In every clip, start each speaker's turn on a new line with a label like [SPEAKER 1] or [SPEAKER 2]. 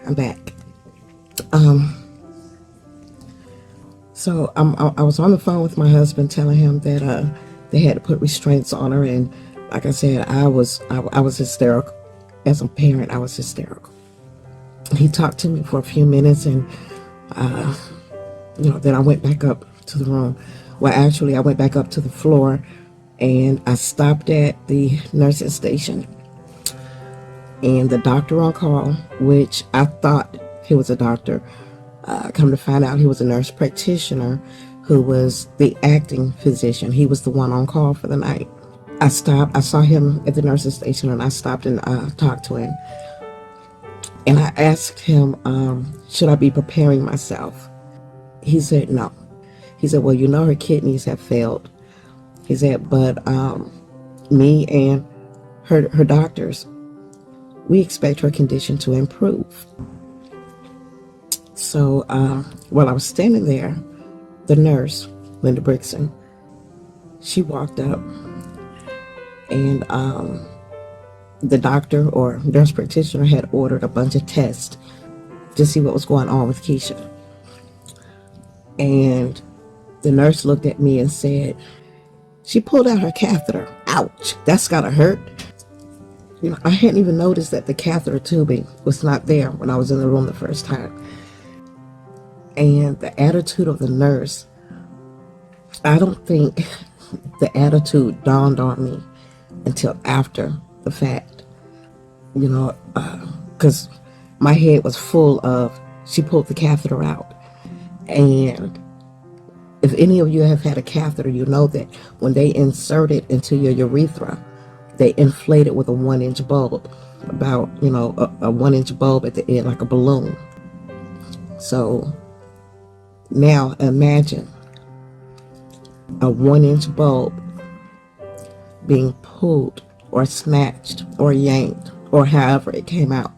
[SPEAKER 1] I'm back. So I was on the phone with my husband telling him that they had to put restraints on her, and like I said, I was hysterical. As a parent, I was hysterical. He talked to me for a few minutes, and then I went back up to the room. Well, actually, I went back up to the floor, and I stopped at the nursing station. And the doctor on call, which I thought he was a doctor, come to find out he was a nurse practitioner who was the acting physician. He was the one on call for the night. I saw him at the nursing station, and I stopped and talked to him. And I asked him, should I be preparing myself? He said no. He said, well, her kidneys have failed. He said, but me and her doctors, we expect her condition to improve. So while I was standing there, the nurse, Linda Brixton, she walked up, and the doctor or nurse practitioner had ordered a bunch of tests to see what was going on with Keisha. And the nurse looked at me and said, she pulled out her catheter. Ouch, that's gotta hurt. I hadn't even noticed that the catheter tubing was not there when I was in the room the first time. And the attitude of the nurse, I don't think the attitude dawned on me until after the fact, because my head was full of, she pulled the catheter out. And if any of you have had a catheter, you know that when they insert it into your urethra, they inflate it with a 1-inch bulb, about, a 1-inch bulb at the end, like a balloon. So now imagine a 1-inch bulb being pulled or snatched or yanked, or however it came out,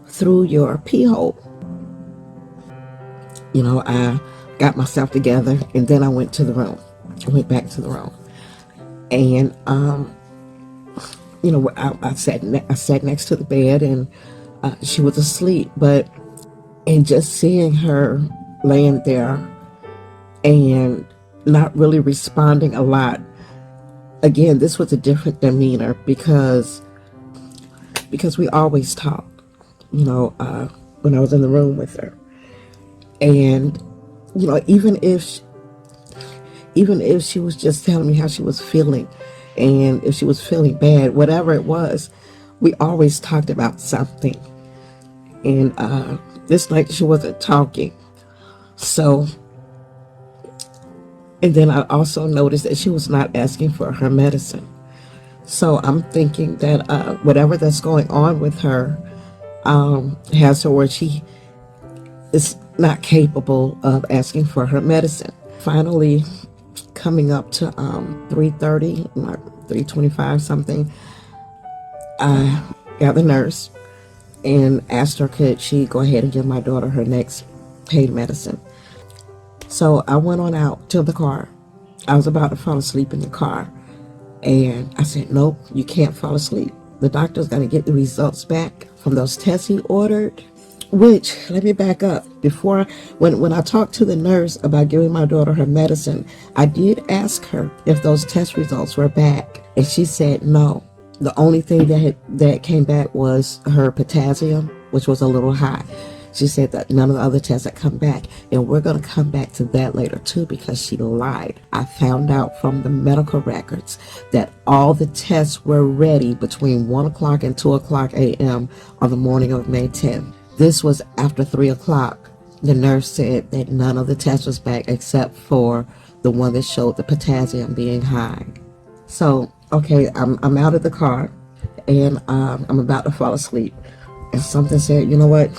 [SPEAKER 1] through your pee hole. I got myself together, and then I went to the room. I went back to the room. And I sat next to the bed, and she was asleep, and just seeing her laying there and not really responding a lot. Again, this was a different demeanor because we always talk, when I was in the room with her. And even if she was just telling me how she was feeling, and if she was feeling bad, whatever it was, we always talked about something. And this night she wasn't talking. So, and then I also noticed that she was not asking for her medicine. So I'm thinking that whatever that's going on with her has her where she is not capable of asking for her medicine. Finally, coming up to 3:30, 3:25 something, I got the nurse and asked her could she go ahead and give my daughter her next pain medicine. So I went on out to the car. I was about to fall asleep in the car, and I said, nope, you can't fall asleep. The doctor's got to get the results back from those tests he ordered. Which, let me back up. Before, when I talked to the nurse about giving my daughter her medicine, I did ask her if those test results were back, and she said no. The only thing that came back was her potassium, which was a little high. She said that none of the other tests had come back, and we're going to come back to that later too, because she lied. I found out from the medical records that all the tests were ready between 1 o'clock and 2 o'clock a.m. on the morning of May 10th. This was after 3 o'clock. The nurse said that none of the tests was back except for the one that showed the potassium being high. So, okay, I'm out of the car, and I'm about to fall asleep. And something said, you know what?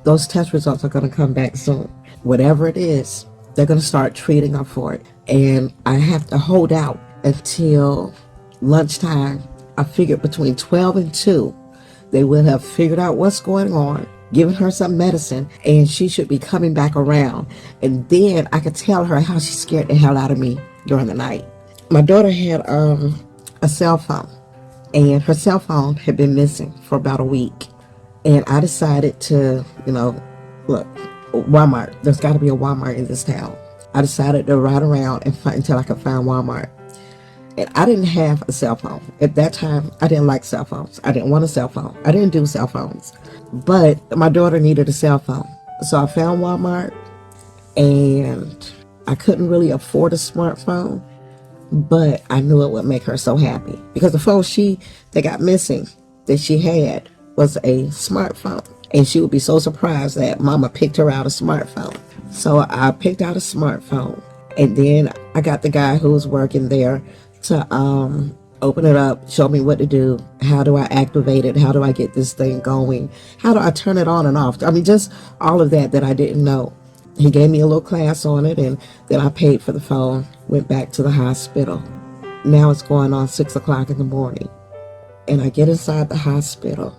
[SPEAKER 1] Those test results are going to come back soon. Whatever it is, they're going to start treating her for it. And I have to hold out until lunchtime. I figured between 12 and 2, they will have figured out what's going on, given her some medicine, and she should be coming back around. And then I could tell her how she scared the hell out of me during the night. My daughter had a cell phone, and her cell phone had been missing for about a week. And I decided to, look, Walmart. There's got to be a Walmart in this town. I decided to ride around and find until I could find Walmart. And I didn't have a cell phone. At that time, I didn't like cell phones. I didn't want a cell phone. I didn't do cell phones. But my daughter needed a cell phone. So I found Walmart, and I couldn't really afford a smartphone, but I knew it would make her so happy because the phone that got missing that she had was a smartphone, and she would be so surprised that Mama picked her out a smartphone. So I picked out a smartphone, and then I got the guy who was working there to open it up, show me what to do, how do I activate it, how do I get this thing going, how do I turn it on and off. I mean, just all of that I didn't know. He gave me a little class on it, and then I paid for the phone, went back to the hospital. Now it's going on 6 o'clock in the morning, and I get inside the hospital,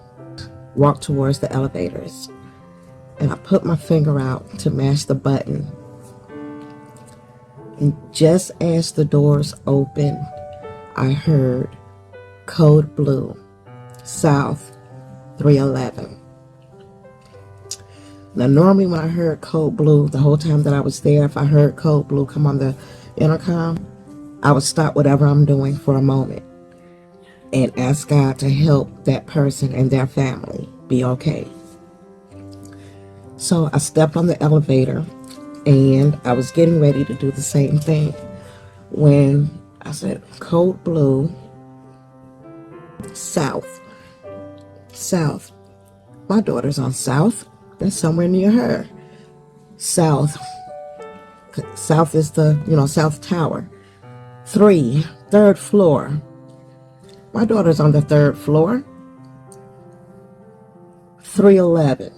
[SPEAKER 1] walk towards the elevators, and I put my finger out to mash the button. And just as the doors opened, I heard code blue, South 311. Now, normally when I heard code blue, the whole time that I was there, if I heard code blue come on the intercom, I would stop whatever I'm doing for a moment and ask God to help that person and their family be okay. So I stepped on the elevator, and I was getting ready to do the same thing when I said, code blue, South. South. My daughter's on South. That's somewhere near her. South. South is the, South Tower. 3, third floor. My daughter's on the 3rd floor. 311.